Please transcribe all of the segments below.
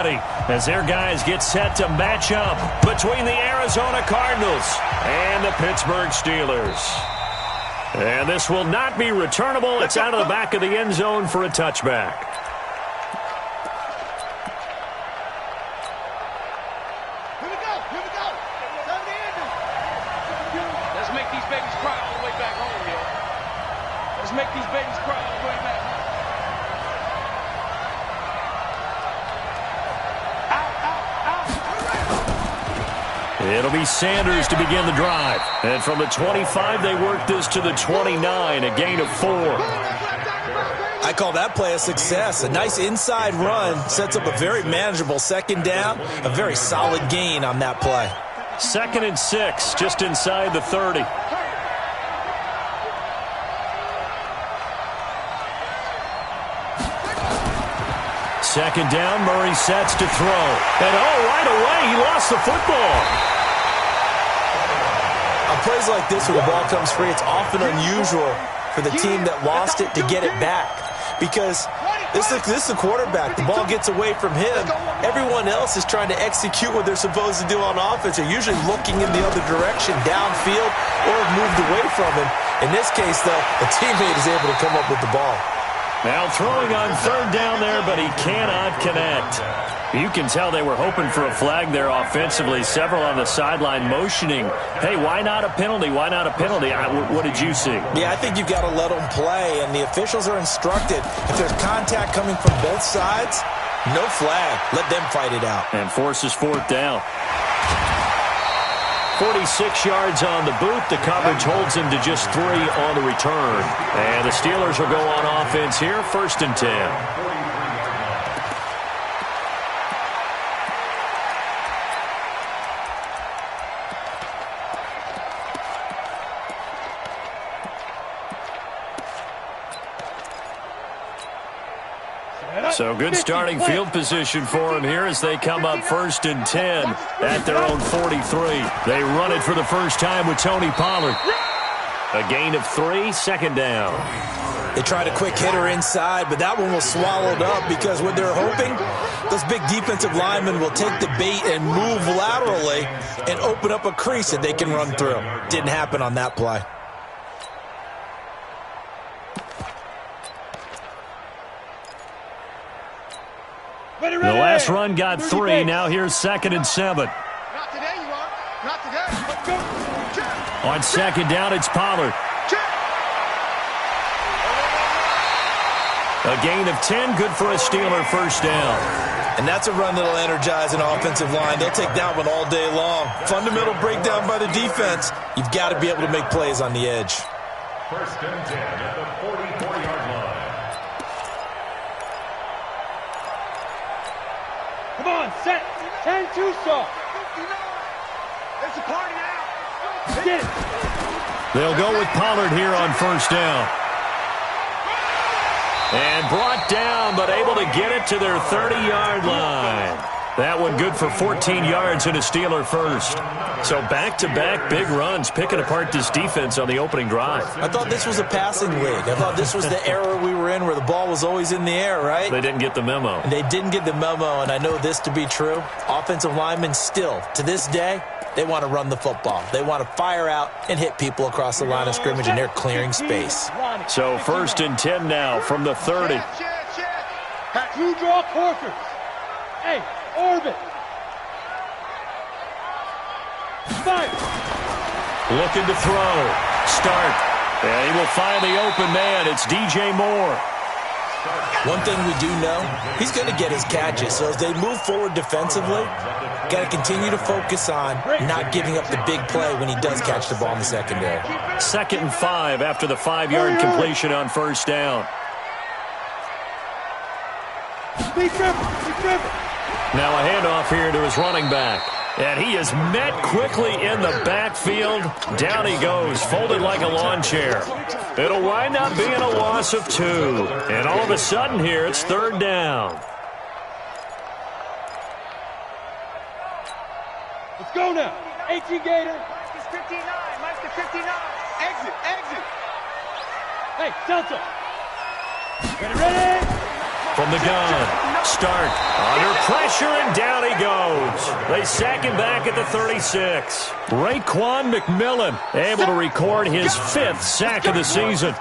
As their guys get set to match up between the Arizona Cardinals and the Pittsburgh Steelers. And this will not be returnable. It's out of the back of the end zone for a touchback. Here we go. Let's make these babies cry all the way back home, yo. Let's make these babies cry all the way back home. It'll be Sanders to begin the drive. And from the 25, they work this to the 29, a gain of 4. I call that play a success. A nice inside run sets up a very manageable second down, a very solid gain on that play. 2nd and 6, just inside the 30. Second down, Murray sets to throw. And right away, he lost the football. On plays like this where the ball comes free, it's often unusual for the team that lost it to get it back. Because this is the quarterback. The ball gets away from him. Everyone else is trying to execute what they're supposed to do on offense. They're usually looking in the other direction, downfield, or have moved away from him. In this case, though, a teammate is able to come up with the ball. Now throwing on 3rd down there, but he cannot connect. You can tell they were hoping for a flag there offensively. Several on the sideline motioning, hey, why not a penalty? Why not a penalty? What did you see? Yeah, I think you've got to let them play, and the officials are instructed. If there's contact coming from both sides, no flag. Let them fight it out. And forces 4th down. 46 yards on the boot. The coverage holds him to just 3 on the return. And the Steelers will go on offense here, 1st and 10. So good starting field position for him here as they come up 1st and 10 at their own 43. They run it for the first time with Tony Pollard. A gain of 3, 2nd down. They tried a quick hitter inside, but that one was swallowed up because what they're hoping, those big defensive linemen will take the bait and move laterally and open up a crease that they can run through. Didn't happen on that play. The last run got 3. Now here's 2nd and 7. Not today, you are. Not today. Let's go. On 2nd down, it's Pollard. A gain of 10, good for a Steeler 1st down. And that's a run that'll energize an offensive line. They'll take that one all day long. Fundamental breakdown by the defense. You've got to be able to make plays on the edge. 1st and 10 at the 44-yard line. Come on, set. 10-2 saw. It's a party now. Get it. They'll go with Pollard here on 1st down. And brought down, but able to get it to their 30-yard line. That one good for 14 yards and a Steeler 1st. So back-to-back big runs, picking apart this defense on the opening drive. I thought this was a passing league. I thought this was the era we were in where the ball was always in the air, right? They didn't get the memo. And they didn't get the memo, and I know this to be true. Offensive linemen still, to this day, they want to run the football. They want to fire out and hit people across the line of scrimmage, and they're clearing space. So 1st and 10 now from the 30. Two draw corkers. Hey, orbit. Fire. Looking to throw. Start. And he will find the open man. It's DJ Moore. One thing we do know, he's going to get his catches. So as they move forward defensively, got to continue to focus on not giving up the big play when he does catch the ball in the secondary. 2nd and 5 after the 5-yard completion on 1st down. Now a handoff here to his running back. And he is met quickly in the backfield. Down he goes, folded like a lawn chair. It'll wind up being a loss of 2. And all of a sudden here, it's 3rd down. Let's go now. 18 Gator. Mike's 59. Mike's 59. Exit. Exit. Hey, Delta. Ready. from the gun. Start under pressure, and down he goes. They sack him back at the 36. Raekwon McMillan able to record his 5th sack of the season.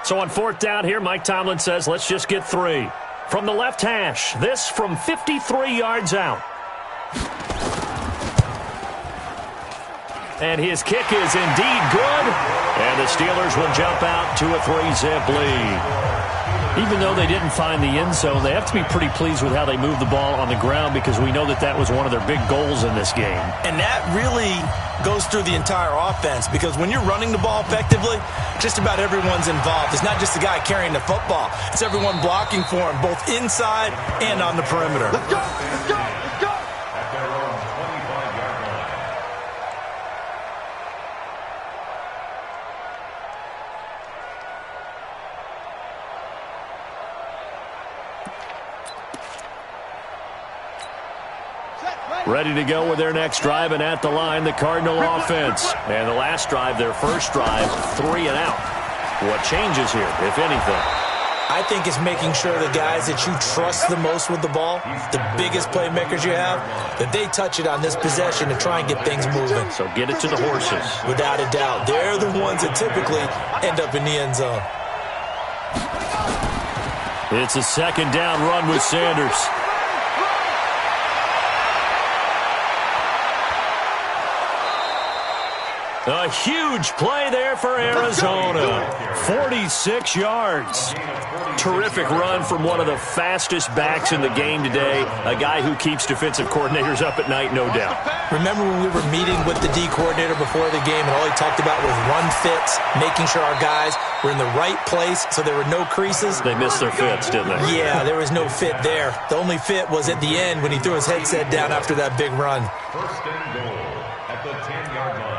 So on 4th down here, Mike Tomlin says, let's just get 3. From the left hash, this from 53 yards out. And his kick is indeed good. And the Steelers will jump out to a 3-zip lead. Even though they didn't find the end zone, they have to be pretty pleased with how they moved the ball on the ground, because we know that was one of their big goals in this game. And that really goes through the entire offense, because when you're running the ball effectively, just about everyone's involved. It's not just the guy carrying the football. It's everyone blocking for him, both inside and on the perimeter. Let's go! Let's go! Let's go! At their own 25-yard line. Ready to go with their next drive, and at the line, the Cardinal offense. And the last drive, their first drive, 3 and out. What changes here, if anything? I think it's making sure the guys that you trust the most with the ball, the biggest playmakers you have, that they touch it on this possession to try and get things moving. So get it to the horses. Without a doubt. They're the ones that typically end up in the end zone. It's a 2nd down run with Sanders. A huge play there for Arizona. 46 yards. Terrific run from one of the fastest backs in the game today. A guy who keeps defensive coordinators up at night, no doubt. Remember when we were meeting with the D coordinator before the game, and all he talked about was run fits, making sure our guys were in the right place so there were no creases? They missed their fits, didn't they? Yeah, there was no fit there. The only fit was at the end when he threw his headset down after that big run. 1st and goal at the 10-yard line.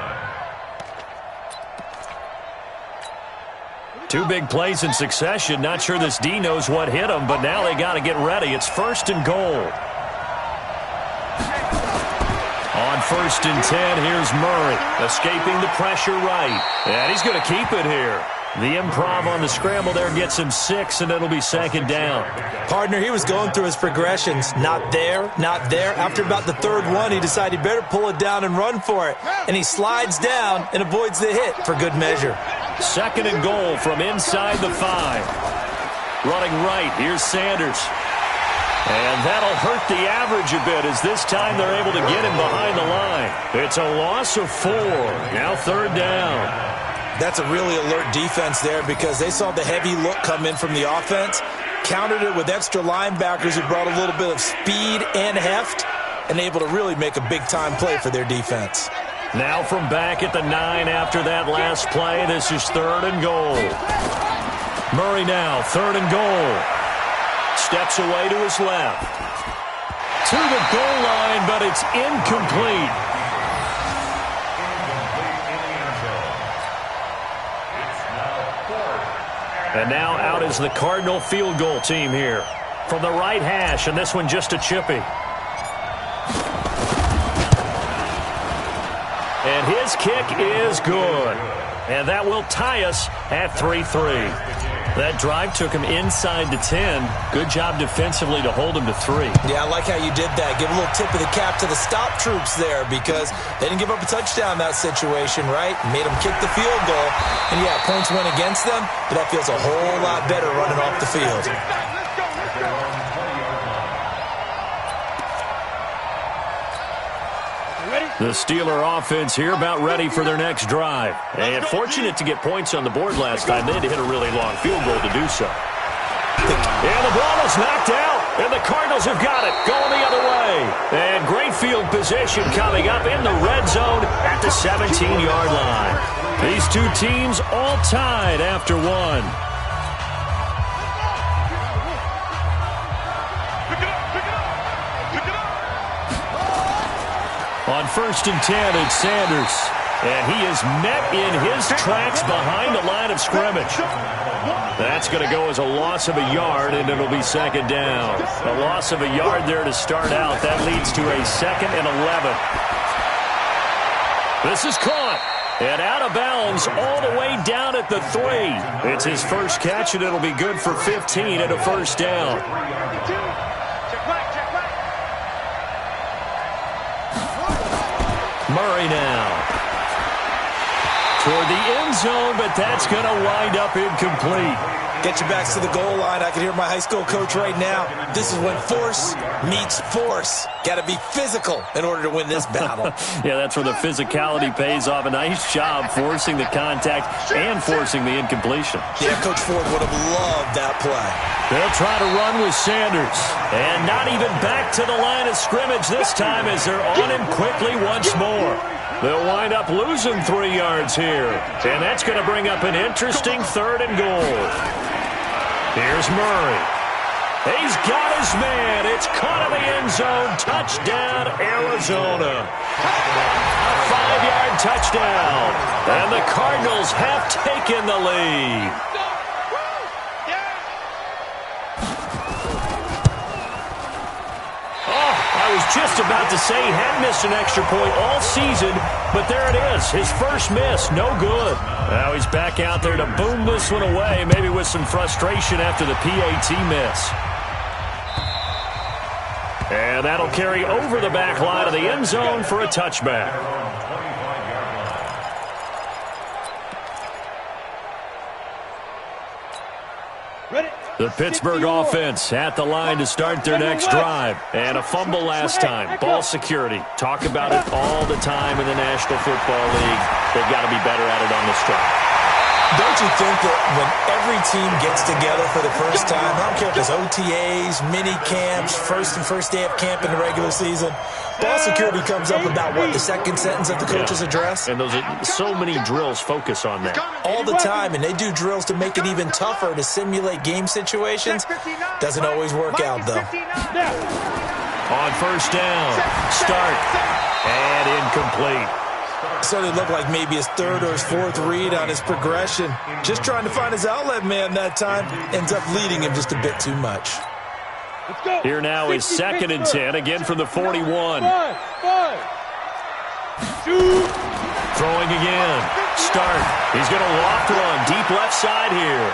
2 big plays in succession. Not sure this D knows what hit him, but now they got to get ready. It's 1st and goal. On 1st and 10, here's Murray, escaping the pressure right. And he's going to keep it here. The improv on the scramble there gets him 6, and it'll be 2nd down. Partner, he was going through his progressions. Not there, not there. After about the 3rd one, he decided he better pull it down and run for it. And he slides down and avoids the hit for good measure. 2nd and goal from inside the 5. Running right, here's Sanders. And that'll hurt the average a bit, as this time they're able to get him behind the line. It's a loss of 4. Now 3rd down. That's a really alert defense there, because they saw the heavy look come in from the offense, countered it with extra linebackers who brought a little bit of speed and heft, and able to really make a big-time play for their defense. Now from back at the 9 after that last play, this is 3rd and goal. Murray now, 3rd and goal. Steps away to his left. To the goal line, but it's incomplete. And now out is the Cardinal field goal team here. From the right hash, and this one just a chippy. And his kick is good. And that will tie us at 3-3. That drive took him inside the 10. Good job defensively to hold him to 3. Yeah, I like how you did that. Give a little tip of the cap to the stop troops there, because they didn't give up a touchdown in that situation, right? Made them kick the field goal. And, yeah, points went against them, but that feels a whole lot better running off the field. The Steeler offense here about ready for their next drive. And fortunate to get points on the board last time. They had to hit a really long field goal to do so. And the ball is knocked out. And the Cardinals have got it. Going the other way. And great field position coming up in the red zone at the 17-yard line. These two teams all tied after 1. On 1st and 10, it's Sanders. And he is met in his tracks behind the line of scrimmage. That's going to go as a loss of a yard, and it'll be 2nd down. A loss of a yard there to start out. That leads to a 2nd and 11. This is caught. And out of bounds all the way down at the 3. It's his first catch, and it'll be good for 15 and a first down. Murray now. Toward the end zone, but that's going to wind up incomplete. Get your backs to the goal line. I can hear my high school coach right now. This is when force meets force. Got to be physical in order to win this battle. Yeah, that's where the physicality pays off. A nice job forcing the contact and forcing the incompletion. Yeah, Coach Ford would have loved that play. They'll try to run with Sanders. And not even back to the line of scrimmage this time as they're on him quickly once more. They'll wind up losing 3 yards here. And that's going to bring up an interesting 3rd and goal. Here's Murray. He's got his man. It's caught in the end zone. Touchdown, Arizona. A 5-yard touchdown. And the Cardinals have taken the lead. I was just about to say he hadn't missed an extra point all season, but there it is. His first miss, no good. Now he's back out there to boom this one away, maybe with some frustration after the PAT miss. And that'll carry over the back line of the end zone for a touchback. The Pittsburgh offense at the line to start their next drive. And a fumble last time. Ball security. Talk about it all the time in the National Football League. They've got to be better at it on this drive. Don't you think that when every team gets together for the first time, I don't care if it's OTAs, mini camps, first day of camp in the regular season, ball security comes up about, what, the second sentence of the coach's address? And those are so many drills focus on that. All the time, and they do drills to make it even tougher to simulate game situations. Doesn't always work out, though. On first down, start, and incomplete. Certainly looked like maybe his 3rd or his 4th read on his progression. Just trying to find his outlet man that time. Ends up leading him just a bit too much. Here now is 2nd and 10, again from the 41. Throwing again. Start. He's going to loft one deep left side here.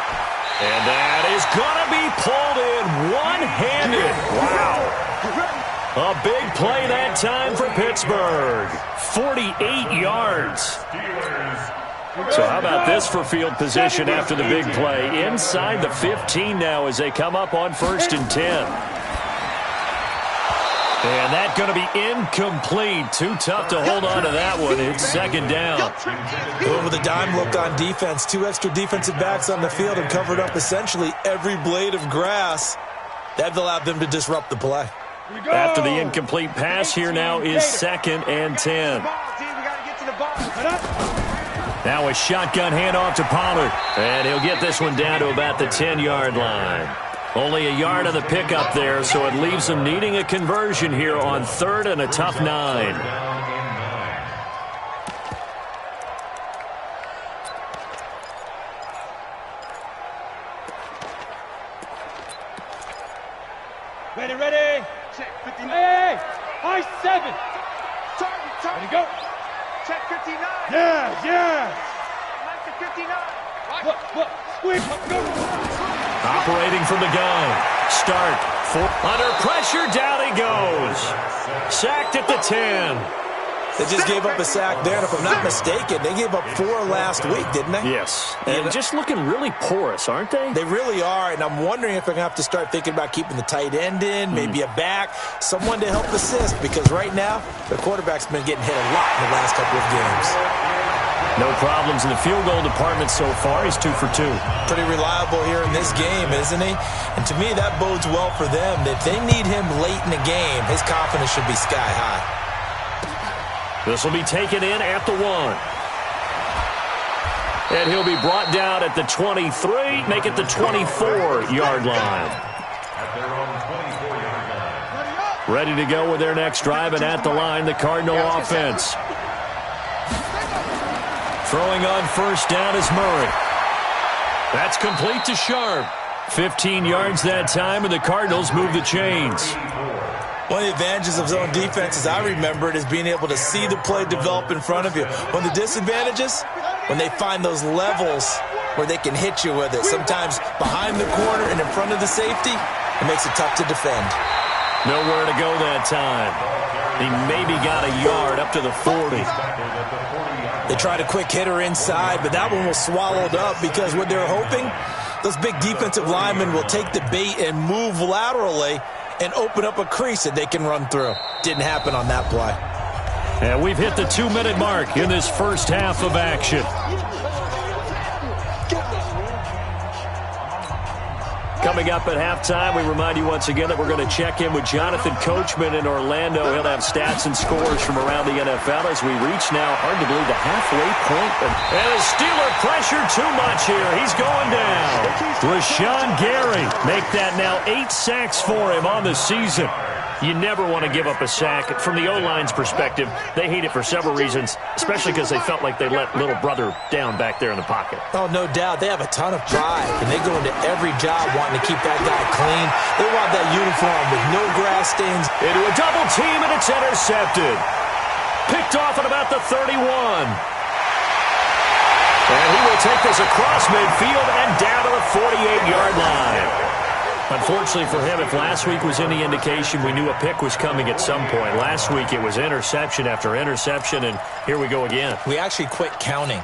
And that is going to be pulled in one-handed. Wow. A big play that time for Pittsburgh. 48 yards. So how about this for field position after the big play? Inside the 15 now as they come up on 1st and 10. And that's going to be incomplete. Too tough to hold on to that one. It's 2nd down. With a dime look on defense, 2 extra defensive backs on the field and covered up essentially every blade of grass. That allowed them to disrupt the play. After the incomplete pass, here now is 2nd and 10. Now a shotgun handoff to Pollard. And he'll get this one down to about the 10-yard line. Only a yard of the pickup there, so it leaves them needing a conversion here on 3rd and a tough 9. Ready. Check 59. Hey, high 7. Ready, go. Check 59. Yeah. Mike to 59. Look. Squeeze. Go. Operating from the gun. Start. Under pressure, down he goes. Sacked at the 10. They just gave up a sack there, and if I'm not mistaken, they gave up 4 last week, didn't they? Yes. And just looking really porous, aren't they? They really are, and I'm wondering if they're going to have to start thinking about keeping the tight end in, maybe a back, someone to help assist, because right now, the quarterback's been getting hit a lot in the last couple of games. No problems in the field goal department so far. He's 2 for 2. Pretty reliable here in this game, isn't he? And to me, that bodes well for them. If they need him late in the game, his confidence should be sky high. This will be taken in at the 1. And he'll be brought down at the 23, make it the 24-yard line. Ready to go with their next drive, and at the line, the Cardinal offense. Throwing on first down is Murray. That's complete to Sharp. 15 yards that time, and the Cardinals move the chains. One of the advantages of zone defense, as I remember it, is being able to see the play develop in front of you. One of the disadvantages, when they find those levels where they can hit you with it. Sometimes behind the corner and in front of the safety, it makes it tough to defend. Nowhere to go that time. He maybe got a yard up to the 40. They tried a quick hitter inside, but that one was swallowed up because what they're hoping, those big defensive linemen will take the bait and move laterally and open up a crease that they can run through. Didn't happen on that play. And we've hit the 2-minute mark in this first half of action. Coming up at halftime, we remind you once again that we're going to check in with Jonathan Coachman in Orlando. He'll have stats and scores from around the NFL as we reach now, hard to believe, the halfway point. And the Steeler pressure too much here. He's going down. Rashawn Gary make that now 8 sacks for him on the season. You never want to give up a sack. From the O-line's perspective, they hate it for several reasons, especially because they felt like they let little brother down back there in the pocket. Oh, no doubt. They have a ton of pride, and they go into every job wanting to keep that guy clean. They want that uniform with no grass stains. Into a double team, and it's intercepted. Picked off at about the 31. And he will take this across midfield and down to the 48-yard line. Unfortunately for him, if last week was any indication, we knew a pick was coming at some point. Last week it was interception after interception, and here we go again. We actually quit counting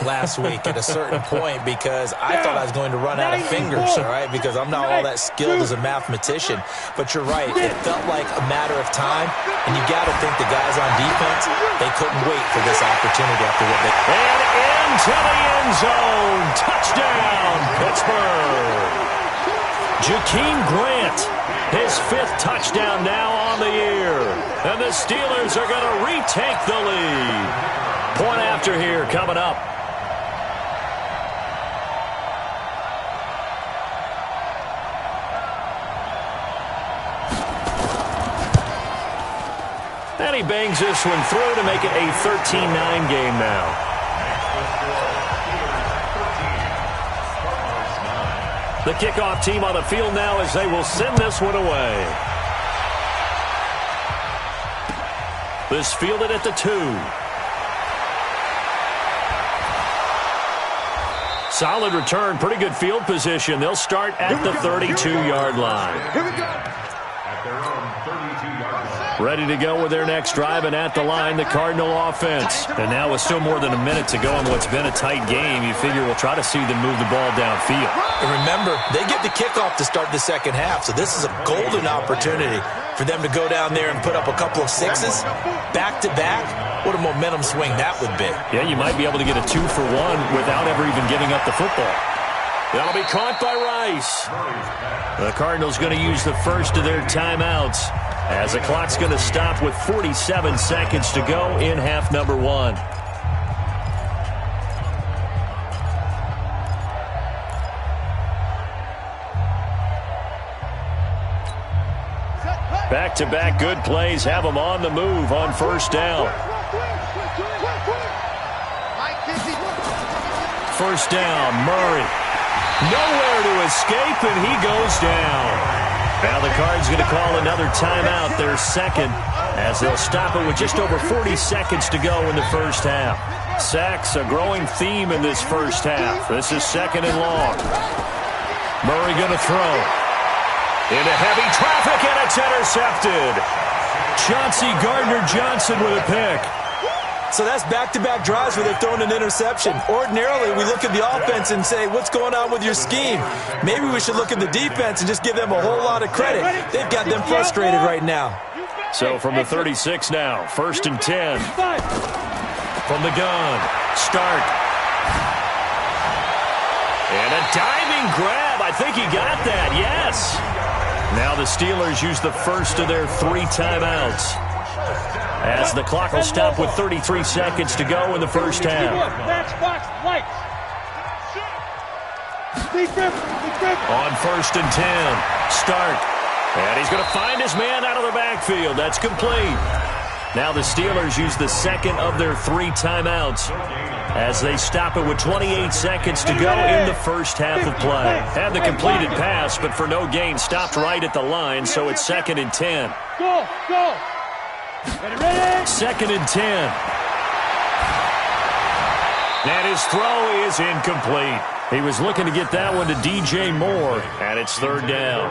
last week at a certain point because I thought I was going to run out of fingers, all right, because I'm not all that skilled as a mathematician. But you're right, it felt like a matter of time, and you got to think the guys on defense, they couldn't wait for this opportunity after what they... And into the end zone. Touchdown, Pittsburgh. Jakeem Grant, his 5th touchdown now on the year. And the Steelers are going to retake the lead. Point after here coming up. And he bangs this one through to make it a 13-9 game now. The kickoff team on the field now as they will send this one away. This fielded at the 2. Solid return, pretty good field position. They'll start at the 32-yard line. Here we go. At their own 32-yard line. Ready to go with their next drive, and at the line, the Cardinal offense. And now with still more than a minute to go in what's been a tight game, you figure we'll try to see them move the ball downfield. And remember, they get the kickoff to start the second half, so this is a golden opportunity for them to go down there and put up a couple of 6s back-to-back. What a momentum swing that would be. Yeah, you might be able to get a 2-for-1 without ever even giving up the football. That'll be caught by Rice. The Cardinals going to use the first of their timeouts as the clock's going to stop with 47 seconds to go in half number 1. Back-to-back good plays have them on the move on first down. First down, Murray. Nowhere to escape, and he goes down. Now the Cards going to call another timeout, their second, as they'll stop it with just over 40 seconds to go in the first half. Sacks, a growing theme in this first half. This is second and long. Murray going to throw. Into heavy traffic, and it's intercepted. Chauncey Gardner-Johnson with a pick. So that's back-to-back drives where they've thrown an interception. Ordinarily, we look at the offense and say, what's going on with your scheme? Maybe we should look at the defense and just give them a whole lot of credit. They've got them frustrated right now. So from the 36 now, first and 10. From the gun, start. And a diving grab. I think he got that, yes. Now the Steelers use the first of their 3 timeouts, as the clock will stop with 33 seconds to go in the first half. On first and 10, start. And he's going to find his man out of the backfield. That's complete. Now the Steelers use the second of their 3 timeouts as they stop it with 28 seconds to go in the first half of play. Had the completed pass, but for no gain, stopped right at the line, so it's 2nd and 10. Go, go. Ready? 2nd and 10. And his throw is incomplete. He was looking to get that one to DJ Moore, and it's 3rd down.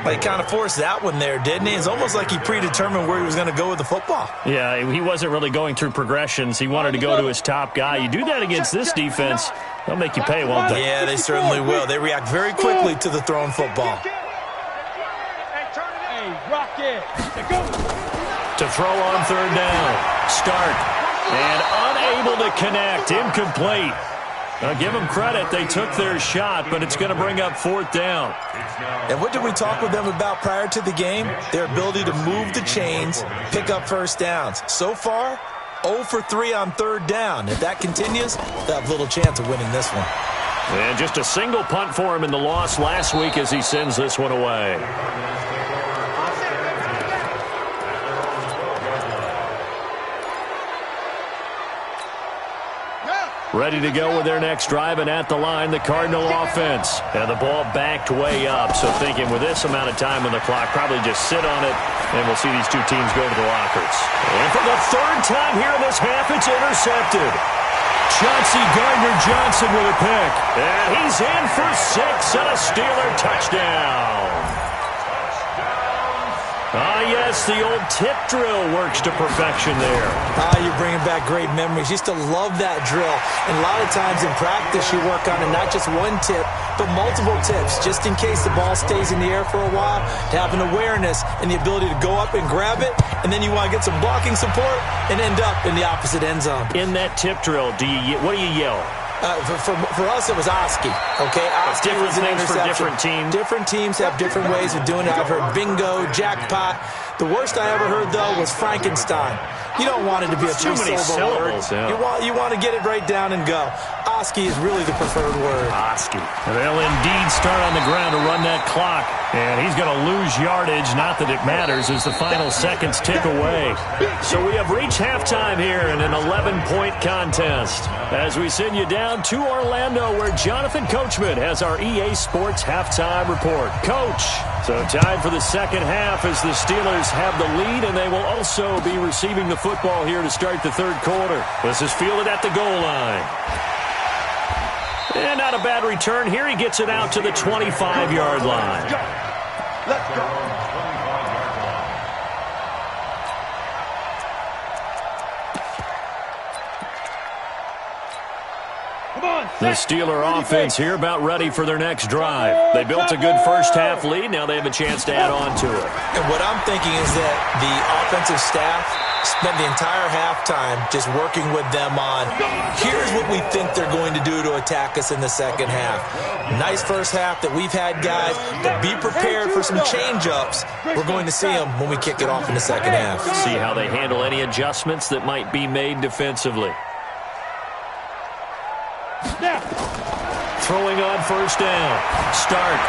Well, he kind of forced that one there, didn't he? It's almost like he predetermined where he was going to go with the football. Yeah, he wasn't really going through progressions. He wanted to go to his top guy. You do that against this defense, they'll make you pay, won't they? Yeah, they certainly will. They react very quickly to the thrown football. Hey, rock it. Go. To throw on 3rd down. Start. And unable to connect. Incomplete. Now, give them credit. They took their shot, but it's going to bring up 4th down. And what did we talk with them about prior to the game? Their ability to move the chains, pick up first downs. So far, 0 for 3 on 3rd down. If that continues, they'll have little chance of winning this one. And just a single punt for him in the loss last week as he sends this one away. Ready to go with their next drive, and at the line, the Cardinal offense. And the ball backed way up, so thinking with this amount of time on the clock, probably just sit on it, and we'll see these 2 teams go to the lockers. And for the 3rd time here in this half, it's intercepted. Chauncey Gardner-Johnson with a pick. And he's in for 6 and a Steeler touchdown. Ah, yes, the old tip drill works to perfection there. You're bringing back great memories. Used to love that drill. And a lot of times in practice, you work on it, not just one tip, but multiple tips, just in case the ball stays in the air for a while, to have an awareness and the ability to go up and grab it, and then you want to get some blocking support and end up in the opposite end zone. In that tip drill, what do you yell? For us, it was Oski. Okay, Oski was an interception. For different teams. Different teams have different ways of doing it. I've heard bingo, jackpot. The worst I ever heard, though, was Frankenstein. You don't want it to be a too many syllables. Yeah. You want to get it right down and go. Oski is really the preferred word. Oski. They'll indeed start on the ground to run that clock. And he's going to lose yardage. Not that it matters as the final seconds tick away. So we have reached halftime here in an 11-point contest. As we send you down to Orlando, where Jonathan Coachman has our EA Sports halftime report. Coach, so time for the second half as the Steelers have the lead, and they will also be receiving the football here to start the 3rd quarter. This is fielded at the goal line. And not a bad return. Here he gets it out to the 25-yard line. Let's go. The Steeler offense here about ready for their next drive. They built a good first-half lead. Now they have a chance to add on to it. And what I'm thinking is that the offensive staff spent the entire halftime just working with them on, here's what we think they're going to do to attack us in the second half. Nice first half that we've had, guys, but be prepared for some change-ups. We're going to see them when we kick it off in the second half. See how they handle any adjustments that might be made defensively. Throwing on 1st down. Start.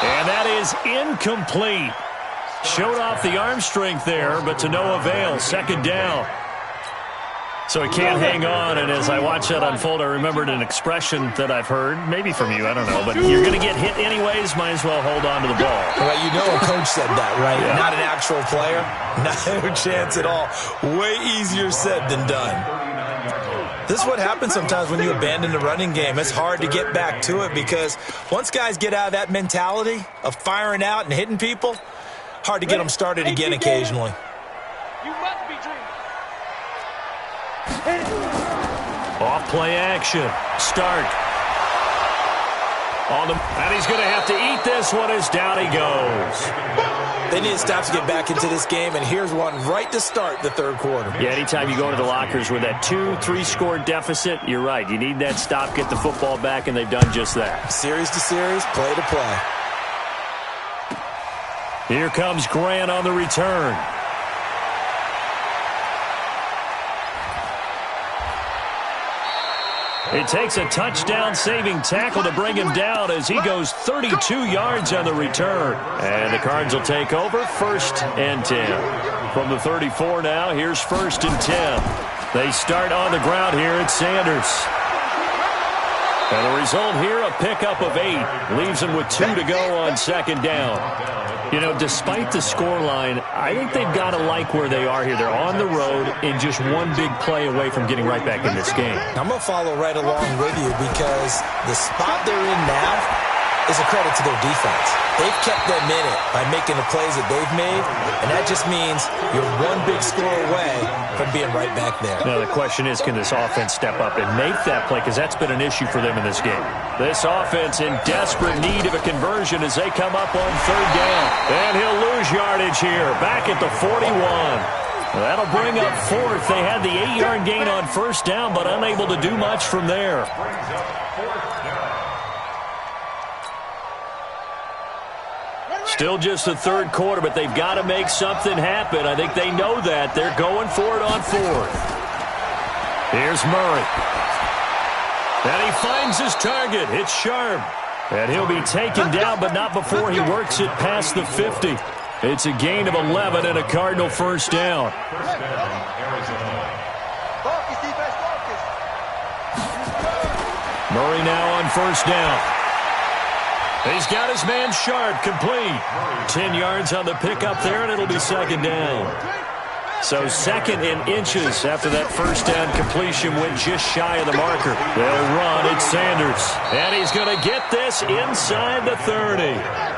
And that is incomplete. Showed off the arm strength there, but to no avail. 2nd down. So he can't hang on, and as I watch that unfold, I remembered an expression that I've heard, maybe from you, I don't know, but you're going to get hit anyways, might as well hold on to the ball. Well, you know a coach said that, right? Yeah. Not an actual player. No chance at all. Way easier said than done. This is what happens sometimes when you abandon the running game. It's hard to get back to it because once guys get out of that mentality of firing out and hitting people, hard to get them started again occasionally. You must be dreaming. Off play action. Start. And he's going to have to eat this one as down he goes. They need to stop to get back into this game, and here's one right to start the 3rd quarter. Yeah, anytime you go to the lockers with that 2-3 score deficit, you're right. You need that stop, get the football back, and they've done just that. Series to series, play to play. Here comes Grant on the return. It takes a touchdown-saving tackle to bring him down as he goes 32 yards on the return. And the Cards will take over 1st and 10. From the 34 now, here's 1st and 10. They start on the ground here at Sanders. And the result here, a pickup of 8. Leaves them with 2 to go on 2nd down. You know, despite the scoreline, I think they've got to like where they are here. They're on the road and just one big play away from getting right back in this game. I'm going to follow right along with you because the spot they're in now is a credit to their defense. They've kept them in it by making the plays that they've made, and that just means you're one big score away from being right back there. Now, the question is, can this offense step up and make that play? Because that's been an issue for them in this game. This offense in desperate need of a conversion as they come up on 3rd down. And he'll lose yardage here, back at the 41. That'll bring up 4th. They had the 8-yard gain on 1st down, but unable to do much from there. Still just the 3rd quarter, but they've got to make something happen. I think they know that. They're going for it on 4th. Here's Murray. And he finds his target. It's Sharp. And he'll be taken down, but not before he works it past the 50. It's a gain of 11 and a Cardinal 1st down. Murray now on 1st down. He's got his man Sharp complete. 10 yards on the pickup there, and it'll be 2nd down. So 2nd and inches after that 1st down completion went just shy of the marker. They'll run. It's Sanders. And he's going to get this inside the 30.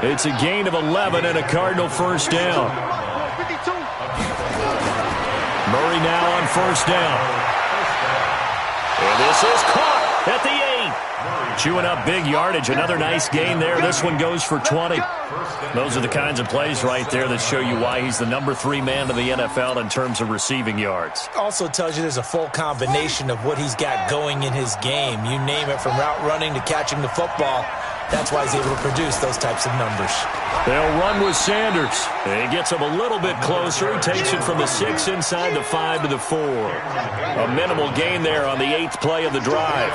It's a gain of 11 and a Cardinal 1st down. Murray now on 1st down. And this is caught at the 8. Chewing up big yardage. Another nice gain there. This one goes for 20. Those are the kinds of plays right there that show you why he's the number 3 man in the NFL in terms of receiving yards. Also tells you there's a full combination of what he's got going in his game. You name it, from route running to catching the football. That's why he's able to produce those types of numbers. They'll run with Sanders. He gets him a little bit closer. He takes it from the 6 inside the 5 to the 4. A minimal gain there on the 8th play of the drive.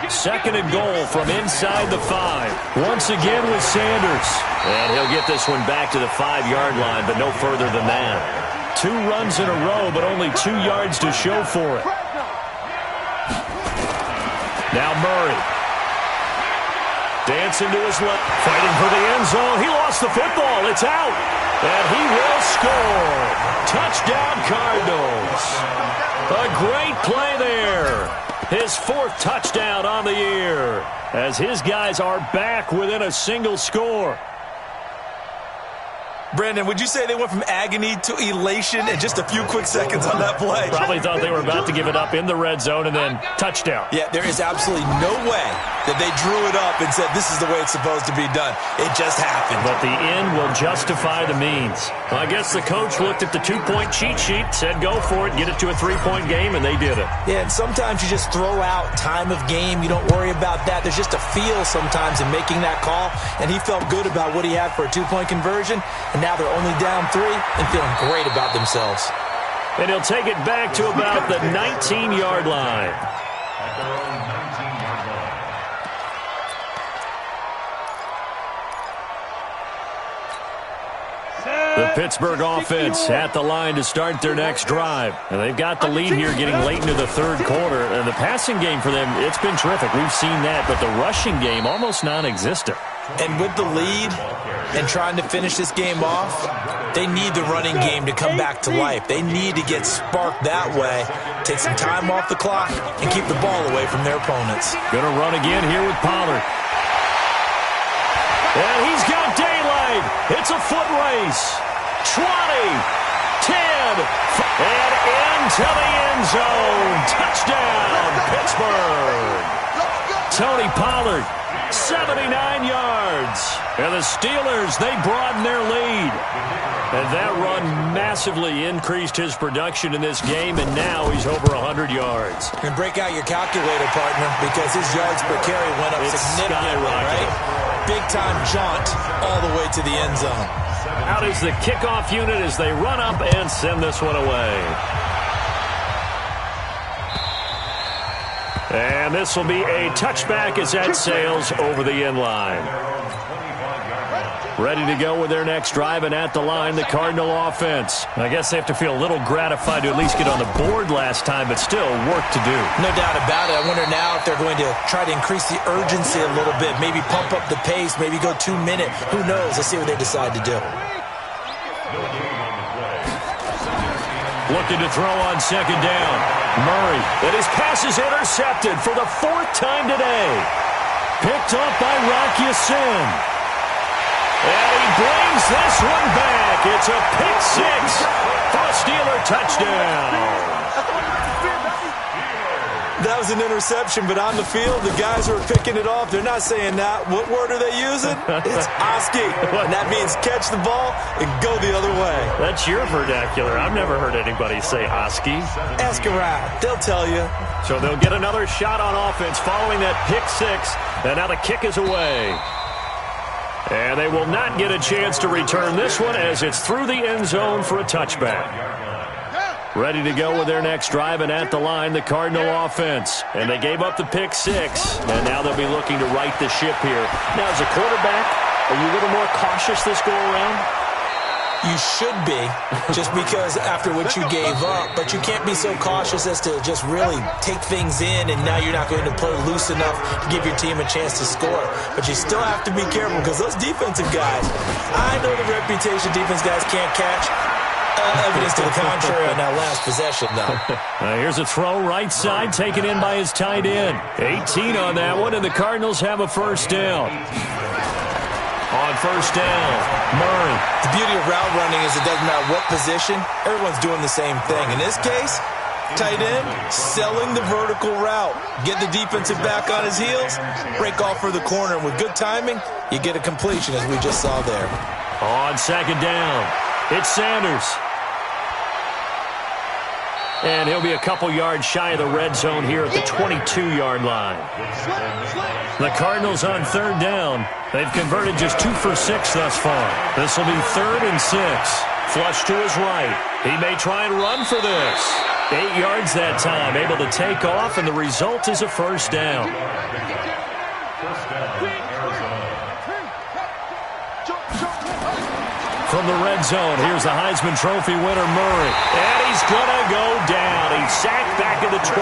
2nd and goal from inside the 5. Once again with Sanders. And he'll get this one back to the 5-yard line, but no further than that. 2 runs in a row, but only 2 yards to show for it. Now Murray. Dancing to his left, fighting for the end zone. He lost the football. It's out. And he will score. Touchdown, Cardinals. A great play there. His 4th touchdown on the year as his guys are back within a single score. Brandon, would you say they went from agony to elation in just a few quick seconds on that play? Probably thought they were about to give it up in the red zone and then touchdown. Yeah, there is absolutely no way that they drew it up and said this is the way it's supposed to be done. It just happened. But the end will justify the means. Well, I guess the coach looked at the 2-point cheat sheet, said go for it, get it to a 3-point game, and they did it. Yeah, and sometimes you just throw out time of game. You don't worry about that. There's just a feel sometimes in making that call, and he felt good about what he had for a 2-point conversion, and now they're only down 3 and feeling great about themselves. And he'll take it back to about the 19-yard line. The Pittsburgh offense at the line to start their next drive. And they've got the lead here getting late into the 3rd quarter. And the passing game for them, it's been terrific. We've seen that. But the rushing game, almost non-existent. And with the lead and trying to finish this game off, they need the running game to come back to life. They need to get sparked that way, take some time off the clock, and keep the ball away from their opponents. Going to run again here with Pollard. And he's got daylight. It's a foot race. 20, 10, and into the end zone. Touchdown, Pittsburgh. Tony Pollard, 79 yards. And the Steelers, they broaden their lead. And that run massively increased his production in this game, and now he's over 100 yards. And break out your calculator, partner, because his yards per carry went up significantly, right? Big-time jaunt all the way to the end zone. Out is the kickoff unit as they run up and send this one away. And this will be a touchback as that sails over the end line. Ready to go with their next drive, and at the line, the Cardinal offense. I guess they have to feel a little gratified to at least get on the board last time, but still work to do. No doubt about it. I wonder now if they're going to try to increase the urgency a little bit, maybe pump up the pace, maybe go 2 minutes. Who knows? Let's see what they decide to do. Looking to throw on second down. Murray, and his pass is intercepted for the 4th time today. Picked up by Rocky Sin. And he brings this one back. It's a pick 6 for a Steeler touchdown. That was an interception, but on the field, the guys who are picking it off, they're not saying that. What word are they using? It's Oski. And that means catch the ball and go the other way. That's your vernacular. I've never heard anybody say Oski. Ask around. They'll tell you. So they'll get another shot on offense following that pick 6. And now the kick is away. And they will not get a chance to return this one as it's through the end zone for a touchback. Ready to go with their next drive, and at the line, the Cardinal offense. And they gave up the pick 6, and now they'll be looking to right the ship here. Now, as a quarterback, are you a little more cautious this go-around? You should be, just because after what you gave up, but you can't be so cautious as to just really take things in, and now you're not going to play loose enough to give your team a chance to score. But you still have to be careful, because those defensive guys, I know the reputation defense guys can't catch. Evidence to the contrary on that last possession, though. Here's a throw right side, taken in by his tight end. 18 on that one, and the Cardinals have a first down. On first down, Murray. The beauty of route running is it doesn't matter what position, everyone's doing the same thing. In this case, tight end, selling the vertical route. Get the defensive back on his heels, break off for the corner. With good timing, you get a completion, as we just saw there. On second down, it's Sanders. And he'll be a couple yards shy of the red zone here at the 22-yard line. The Cardinals on third down. They've converted just 2 for 6 thus far. This will be 3rd and 6. Flush to his right. He may try and run for this. 8 yards that time, able to take off, and the result is a first down. From the red zone, here's the Heisman Trophy winner, Murray. And he's going to go down. He's sacked back at the 24.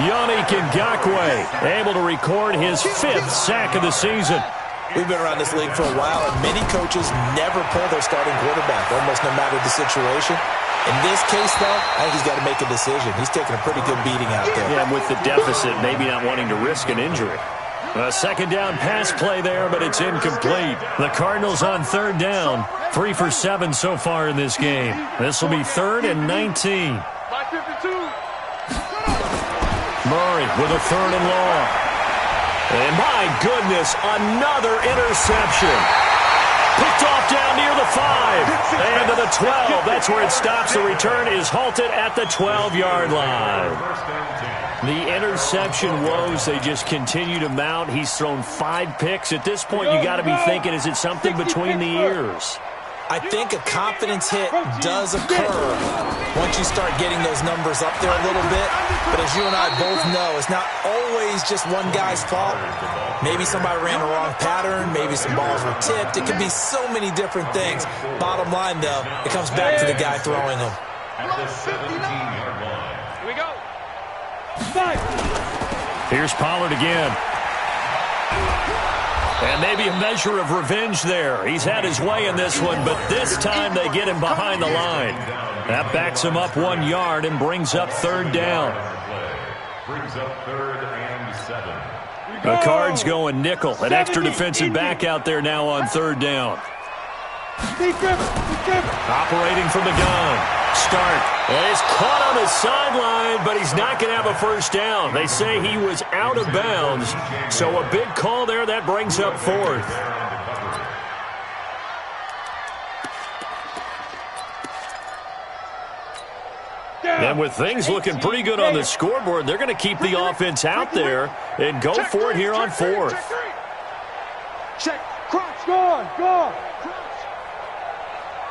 Yannick Ngakoue able to record his 5th sack of the season. We've been around this league for a while, and many coaches never pull their starting quarterback, almost no matter the situation. In this case, though, I think he's got to make a decision. He's taking a pretty good beating out there. Yeah, and with the deficit, maybe not wanting to risk an injury. A second down pass play there, but it's incomplete. The Cardinals on third down. 3 for 7 so far in this game. This will be 3rd and 19. Murray with a 3rd and long. And my goodness, another interception. Picked off down near the 5. And to the 12. That's where it stops. The return is halted at the 12-yard line. The interception woes, they just continue to mount. He's thrown 5 picks. At this point, you got to be thinking, is it something between the ears? I think a confidence hit does occur once you start getting those numbers up there a little bit. But as you and I both know, it's not always just one guy's fault. Maybe somebody ran the wrong pattern. Maybe some balls were tipped. It could be so many different things. Bottom line, though, it comes back to the guy throwing them. At the 17-yard line. Here we go. Here's Pollard again. And maybe a measure of revenge there. He's had his way in this one, but this time they get him behind the line. That backs him up 1 yard and brings up 3rd down. Brings up 3rd and 7. The Cards going nickel. An extra defensive back out there now on 3rd down. Operating from the gun. Stark. And he's caught on the sideline, but he's not going to have a first down. They say he was out of bounds. So a big call there. That brings up 4th. And with things looking pretty good on the scoreboard, they're going to keep the offense out there and go for it here on 4th. Check. Crunch. Go.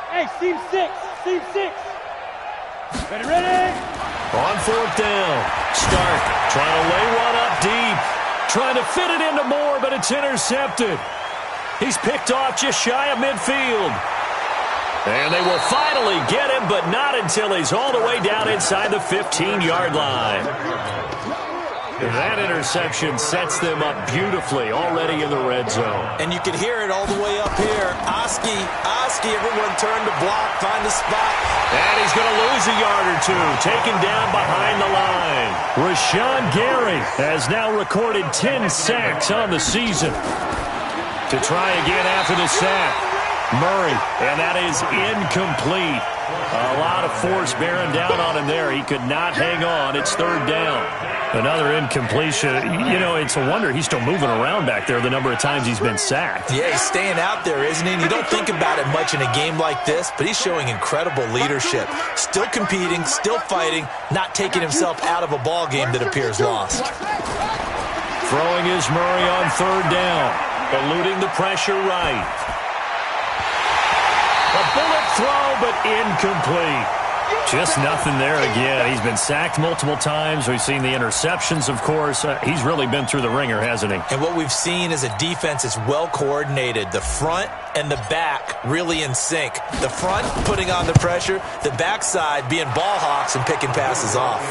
Hey, seam 6. Ready. On 4th down, Stark Trying to lay one up deep. Trying to fit it into Moore, but it's intercepted. He's picked off just shy of midfield. And they will finally get him, but not until he's all the way down inside the 15-yard line. That interception sets them up beautifully already in the red zone. And you can hear it all the way up here. Oski, everyone turn to block, find a spot. And he's going to lose a yard or two, taken down behind the line. Rashawn Gary has now recorded 10 sacks on the season. To try again after the sack, Murray, and that is incomplete. A lot of force bearing down on him there. He could not hang on. It's third down. Another incompletion. You know, it's a wonder he's still moving around back there the number of times he's been sacked. Yeah, he's staying out there, isn't he? And you don't think about it much in a game like this, but he's showing incredible leadership. Still competing, still fighting, not taking himself out of a ball game that appears lost. Throwing is Murray on third down. Eluding the pressure right. A bullet throw, but incomplete. Just nothing there again. He's been sacked multiple times. We've seen the interceptions, of course. He's really been through the ringer, hasn't he? And what we've seen is a defense that's well coordinated. The front and the back really in sync. The front putting on the pressure, the backside being ball hawks and picking passes off.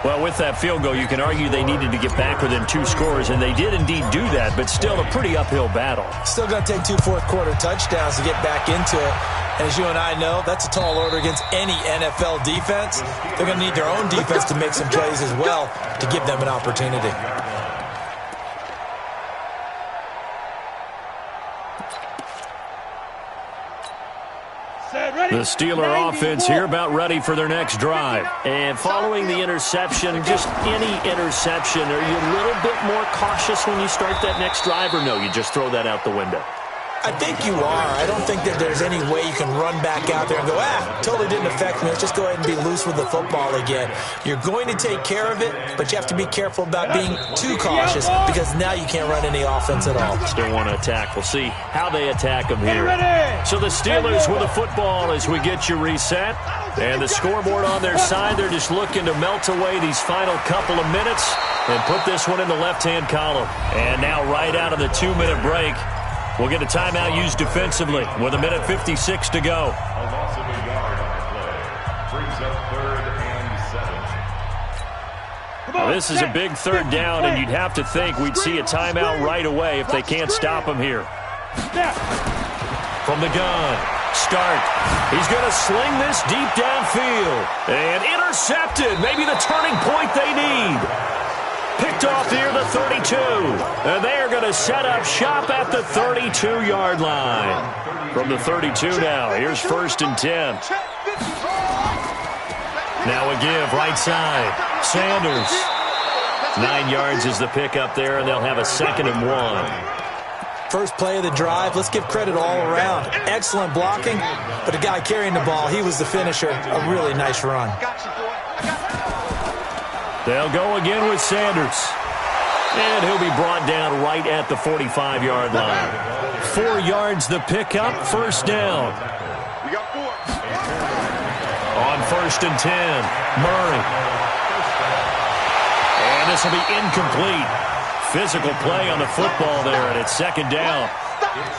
Well, with that field goal, you can argue they needed to get back within 2 scores, and they did indeed do that, but still a pretty uphill battle. Still going to take 2 fourth-quarter touchdowns to get back into it. And as you and I know, that's a tall order against any NFL defense. They're going to need their own defense to make some plays as well to give them an opportunity. The Steeler offense here about ready for their next drive. And following the interception, just any interception, are you a little bit more cautious when you start that next drive, or no, you just throw that out the window? I think you are. I don't think that there's any way you can run back out there and go, totally didn't affect me. Let's just go ahead and be loose with the football again. You're going to take care of it, but you have to be careful about being too cautious because now you can't run any offense at all. Still want to attack. We'll see how they attack them here. So the Steelers with the football as we get you reset. And the scoreboard on their side, they're just looking to melt away these final couple of minutes and put this one in the left-hand column. And now right out of the 2-minute break, we'll get a timeout used defensively with 1:56 to go. A loss of a yard on the play. Brings up 3rd and 7. Well, this is a big third down, and you'd have to think we'd see a timeout right away if they can't stop him here. From the gun, start. He's going to sling this deep downfield. And intercepted. Maybe the turning point they need. Picked off near the 32. And they are going to set up shop at the 32-yard line. From the 32 now, here's 1st and 10. Now a give, right side. Sanders. 9 yards is the pickup there, and they'll have a 2nd and 1. First play of the drive, let's give credit all around. Excellent blocking, but the guy carrying the ball, he was the finisher. A really nice run. They'll go again with Sanders. And he'll be brought down right at the 45-yard line. 4 yards the pickup, 1st down. On 1st and 10, Murray. And this will be incomplete. Physical play on the football there, and it's 2nd down.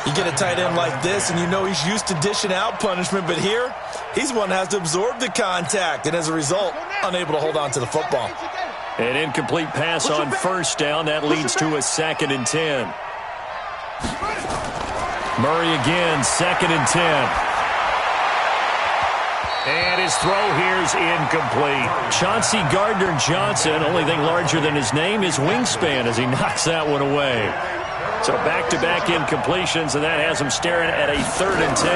You get a tight end like this, and you know he's used to dishing out punishment, but here, he's one that has to absorb the contact, and as a result, unable to hold on to the football. An incomplete pass on 1st down. That leads to a 2nd and 10. Murray again, 2nd and 10. And his throw here is incomplete. Chauncey Gardner-Johnson, only thing larger than his name is wingspan as he knocks that one away. So back-to-back incompletions, and that has him staring at a 3rd and 10.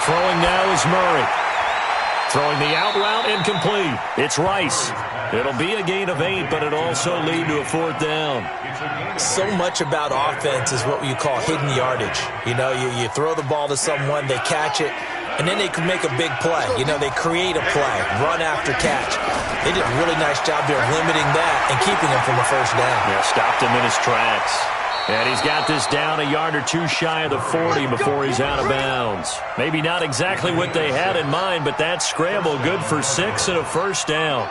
Throwing now is Murray. Throwing the out route, incomplete. It's Rice. It'll be a gain of 8, but it'll also lead to a 4th down. So much about offense is what you call hidden yardage. You know, you throw the ball to someone, they catch it, and then they can make a big play. You know, they create a play, run after catch. They did a really nice job there of limiting that and keeping him from a 1st down. Yeah, stopped him in his tracks. And he's got this down a yard or 2 shy of the 40 before he's out of bounds. Maybe not exactly what they had in mind, but that scramble good for 6 and a 1st down.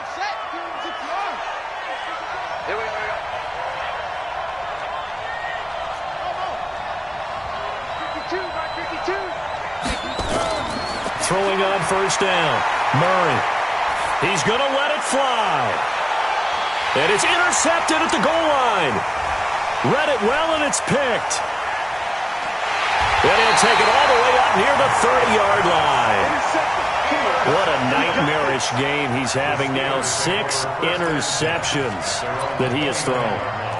throwing on first down. Murray. He's going to let it fly. And it's intercepted at the goal line. Read it well, and it's picked. And he'll take it all the way up near the 30-yard line. What a nightmarish game he's having now. 6 interceptions that he has thrown.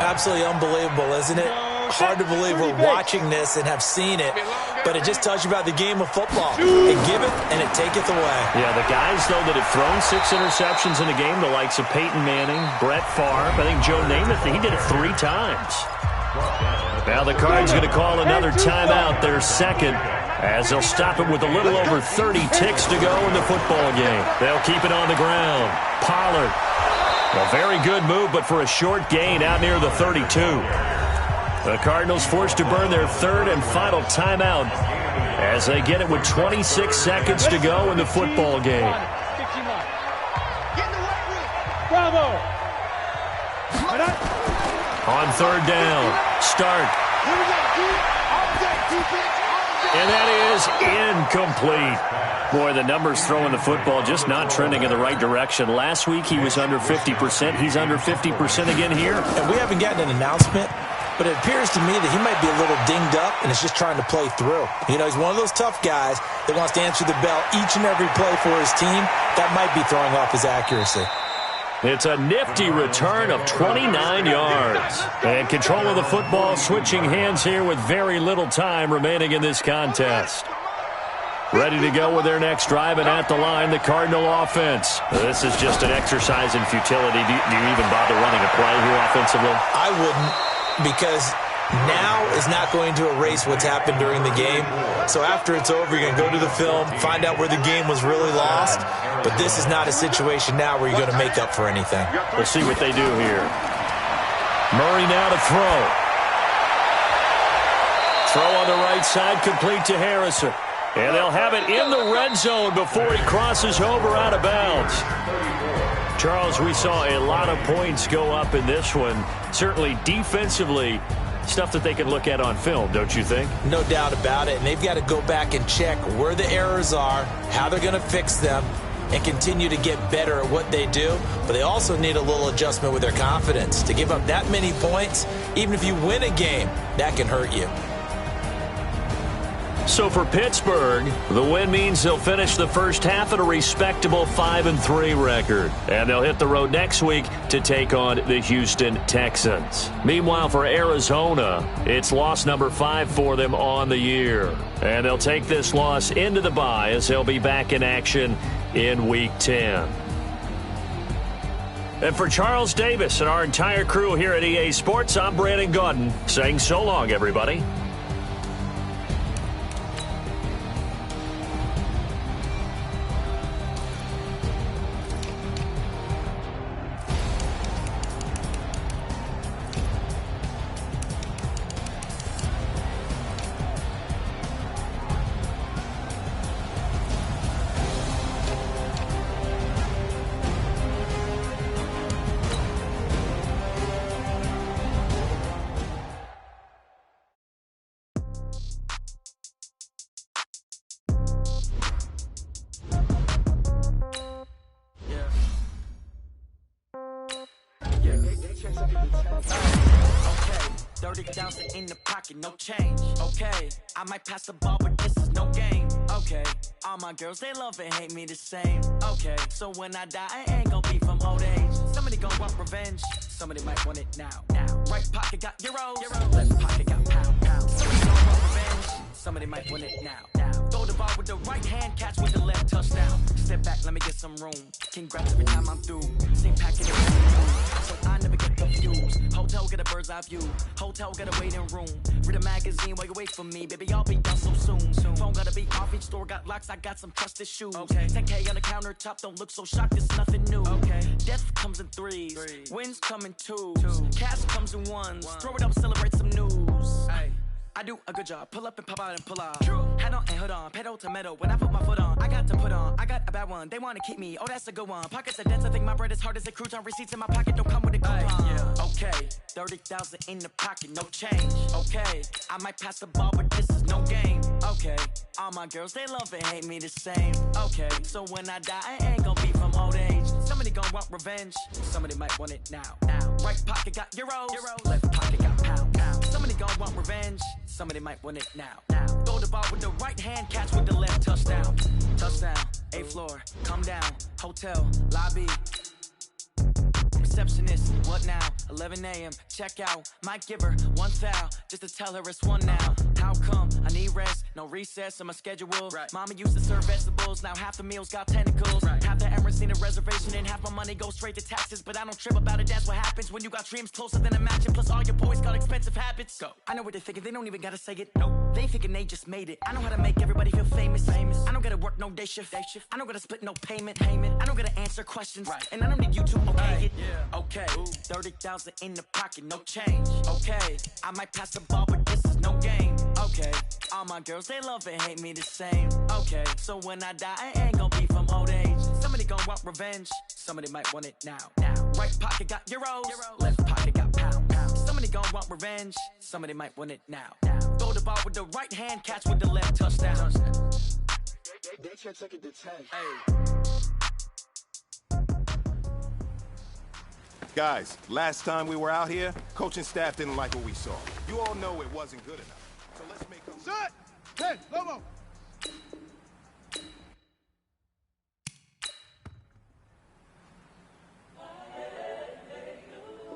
Absolutely unbelievable, isn't it? Hard to believe we're watching this and have seen it, but it just tells you about the game of football. It giveth and it taketh away. Yeah, the guys, though, that have thrown 6 interceptions in a game, the likes of Peyton Manning, Brett Favre, I think Joe Namath, he did it 3 times. Now the Cards going to call another timeout, their second, as they'll stop it with a little over 30 ticks to go in the football game. They'll keep it on the ground. Pollard. A very good move, but for a short gain out near the 32. The Cardinals forced to burn their 3rd and final timeout as they get it with 26 seconds to go in the football game. Bravo. On 3rd down, start. And that is incomplete. Boy, the numbers throwing the football just not trending in the right direction. Last week he was under 50%. He's under 50% again here. And we haven't gotten an announcement, but it appears to me that he might be a little dinged up and is just trying to play through. You know, he's one of those tough guys that wants to answer the bell each and every play for his team. That might be throwing off his accuracy. It's a nifty return of 29 yards. And control of the football switching hands here with very little time remaining in this contest. Ready to go with their next drive, and at the line, the Cardinal offense. This is just an exercise in futility. Do you even bother running a play here offensively? I wouldn't, because now is not going to erase what's happened during the game. So after it's over, you're going to go to the film, find out where the game was really lost. But this is not a situation now where you're going to make up for anything. We'll see what they do here. Murray now to throw. Throw on the right side, complete to Harrison. And they'll have it in the red zone before he crosses over out of bounds. Charles, we saw a lot of points go up in this one. Certainly defensively, stuff that they can look at on film, don't you think? No doubt about it. And they've got to go back and check where the errors are, how they're going to fix them, and continue to get better at what they do. But they also need a little adjustment with their confidence. To give up that many points, even if you win a game, that can hurt you. So for Pittsburgh, the win means they'll finish the first half at a respectable 5-3 record. And they'll hit the road next week to take on the Houston Texans. Meanwhile, for Arizona, it's loss number 5 for them on the year. And they'll take this loss into the bye as they'll be back in action in Week 10. And for Charles Davis and our entire crew here at EA Sports, I'm Brandon Gaudin saying so long, everybody. In the pocket, no change. Okay, I might pass the ball, but this is no game. Okay, all my girls, they love and hate me the same. Okay, so when I die, I ain't gonna be from old age. Somebody gonna want revenge. Somebody might want it now. Right pocket got euros. Left pocket got pound. Somebody gonna want revenge. Somebody might want it now. Throw the ball with the right hand, catch with the left, touchdown. Step back, let me get some room. Congrats every time I'm through. Same packet of so I never get confused. Hotel get a bird's eye view. Hotel get a waiting room. Read a magazine while you wait for me. Baby, I'll be done so soon. Phone gotta be off, each store got locks. I got some trusted shoes. Okay. 10K on the countertop, don't look so shocked, it's nothing new. Okay. Death comes in threes. Wins come in twos. Cash comes in ones. Throw it up, celebrate some news. Ay. I do a good job, pull up and pop out and pull off. Hat on and hood on, pedal to metal. When I put my foot on, I got to put on. I got a bad one, they want to keep me. Oh, that's a good one. Pockets are dense, I think my bread is hard as a crouton. Receipts in my pocket don't come with a coupon. Yeah. Okay, 30,000 in the pocket, no change. Okay, I might pass the ball, but this is no game. Okay, all my girls, they love and hate me the same. Okay, so when I die, I ain't gonna be from old age. Somebody gonna want revenge, somebody might want it now. Right pocket got euros, left pocket got pound. Somebody gonna want revenge, somebody might want it now. Throw the ball with the right hand, catch with the left, touchdown. Touchdown, 8th floor, come down, hotel, lobby. Receptionist, what now? 11 a.m., check out. Might give her one foul, just to tell her it's one now. How come? I need rest, no recess on my schedule. Right. Mama used to serve vegetables, now half the meals got tentacles. Right. Half the Emirates need a reservation and half my money goes straight to taxes. But I don't trip about it, that's what happens when you got dreams closer than a matching. Plus all your boys got expensive habits. Go. I know what they're thinking, they don't even gotta say it. Nope. They thinking they just made it. I know how to make everybody feel famous. I don't gotta work no day shift. I don't gotta split no payment. I don't gotta answer questions. Right. And I don't need you to okay it. Yeah. Okay, 30,000 in the pocket, no change. Okay, I might pass the ball, but this is no game. Okay, all my girls, they love and hate me the same. Okay, so when I die, I ain't gonna be from old age. Somebody gonna want revenge, somebody might want it now. Right pocket got euros, left pocket got pound. Somebody gonna want revenge, somebody might want it now. Throw the ball with the right hand, catch with the left, touchdown. They can't take it to 10. Hey. Guys, last time we were out here, coaching staff didn't like what we saw. You all know it wasn't good enough. So let's make them... Set! Hey, Lobo!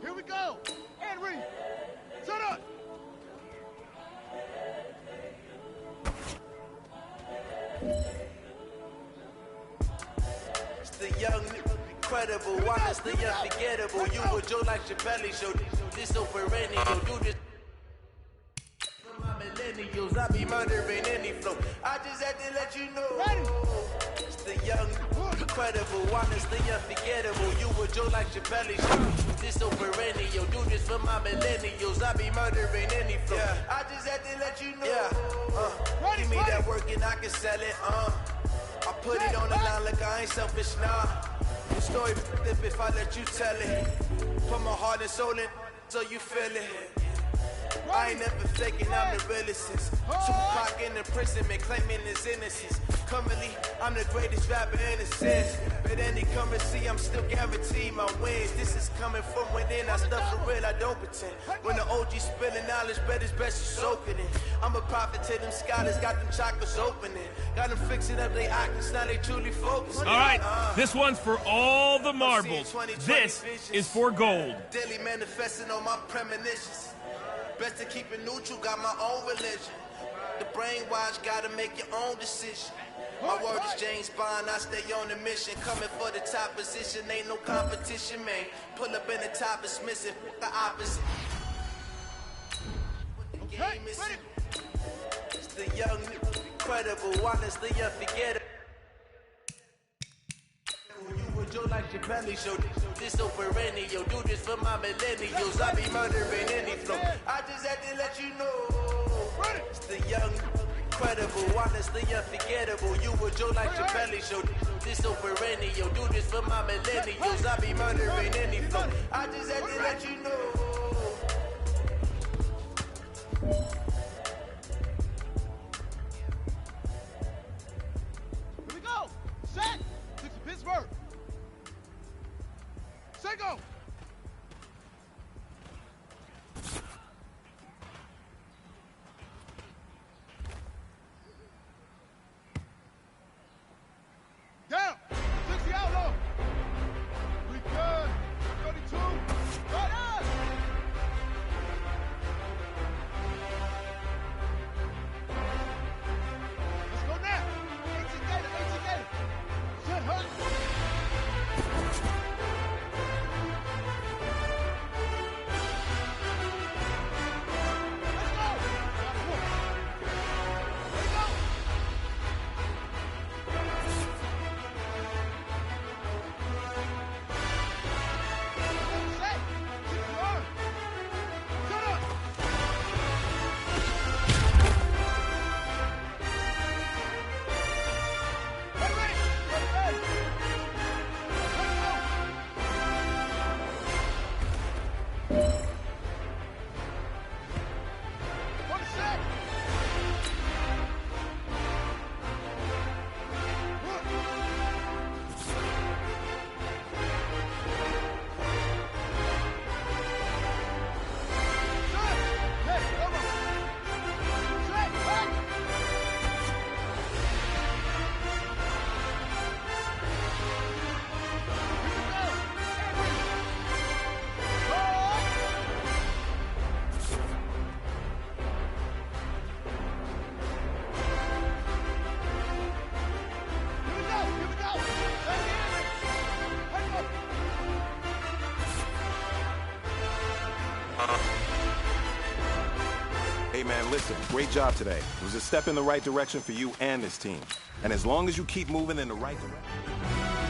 Here we go! Henry! Set up! It's the young, incredible, honestly unforgettable. You were Joe like Chappelle show. This so perennial, do this. For my millennials, I be murdering any flow. I just had to let you know. It's the young, incredible, honestly unforgettable. You were Joe like Chappelle show. This so perennial, do this for my millennials. I be murdering any flow. I just had to let you know. Give me that work and I can sell it. I put it on the line like I ain't selfish, nah. The story flip if I let you tell it. Put my heart and soul in so you feel it. I ain't never faking, I'm the realest. Tupac in imprisonment, claiming his innocence. Currently, I'm the greatest rapper in a sense. But any currency, I'm still guaranteed my wins. This is coming from within, I stuff for real, I don't pretend. When the OG spilling knowledge, bet it's best you soak it in. I'm a prophet to them scholars, got them chakras opening. Got them fixing up they octaves, now they truly focus. All right, this one's for all the marbles. This is for gold. Daily manifesting on my premonitions. Best to keep it neutral, got my own religion. The brainwash, gotta make your own decision. My word is James Bond, I stay on the mission. Coming for the top position, ain't no competition, man. Pull up in the top, it's missing, the opposite. What the game is it's the young, incredible, honestly unforgettable. You were Joe like Chappelle show. This so perennial, do this for my millennials. I be murdering any flow. I just had to let you know. It's the young, incredible, honestly unforgettable. You were Joe like Chappelle show. This so perennial, do this for my millennials. I be murdering any flow. I just had to let you know. Here we go! Set! Six to Pittsburgh! Set go! Down! 60 out low! We good! 32! Right on! Listen, great job today. It was a step in the right direction for you and this team. And as long as you keep moving in the right direction...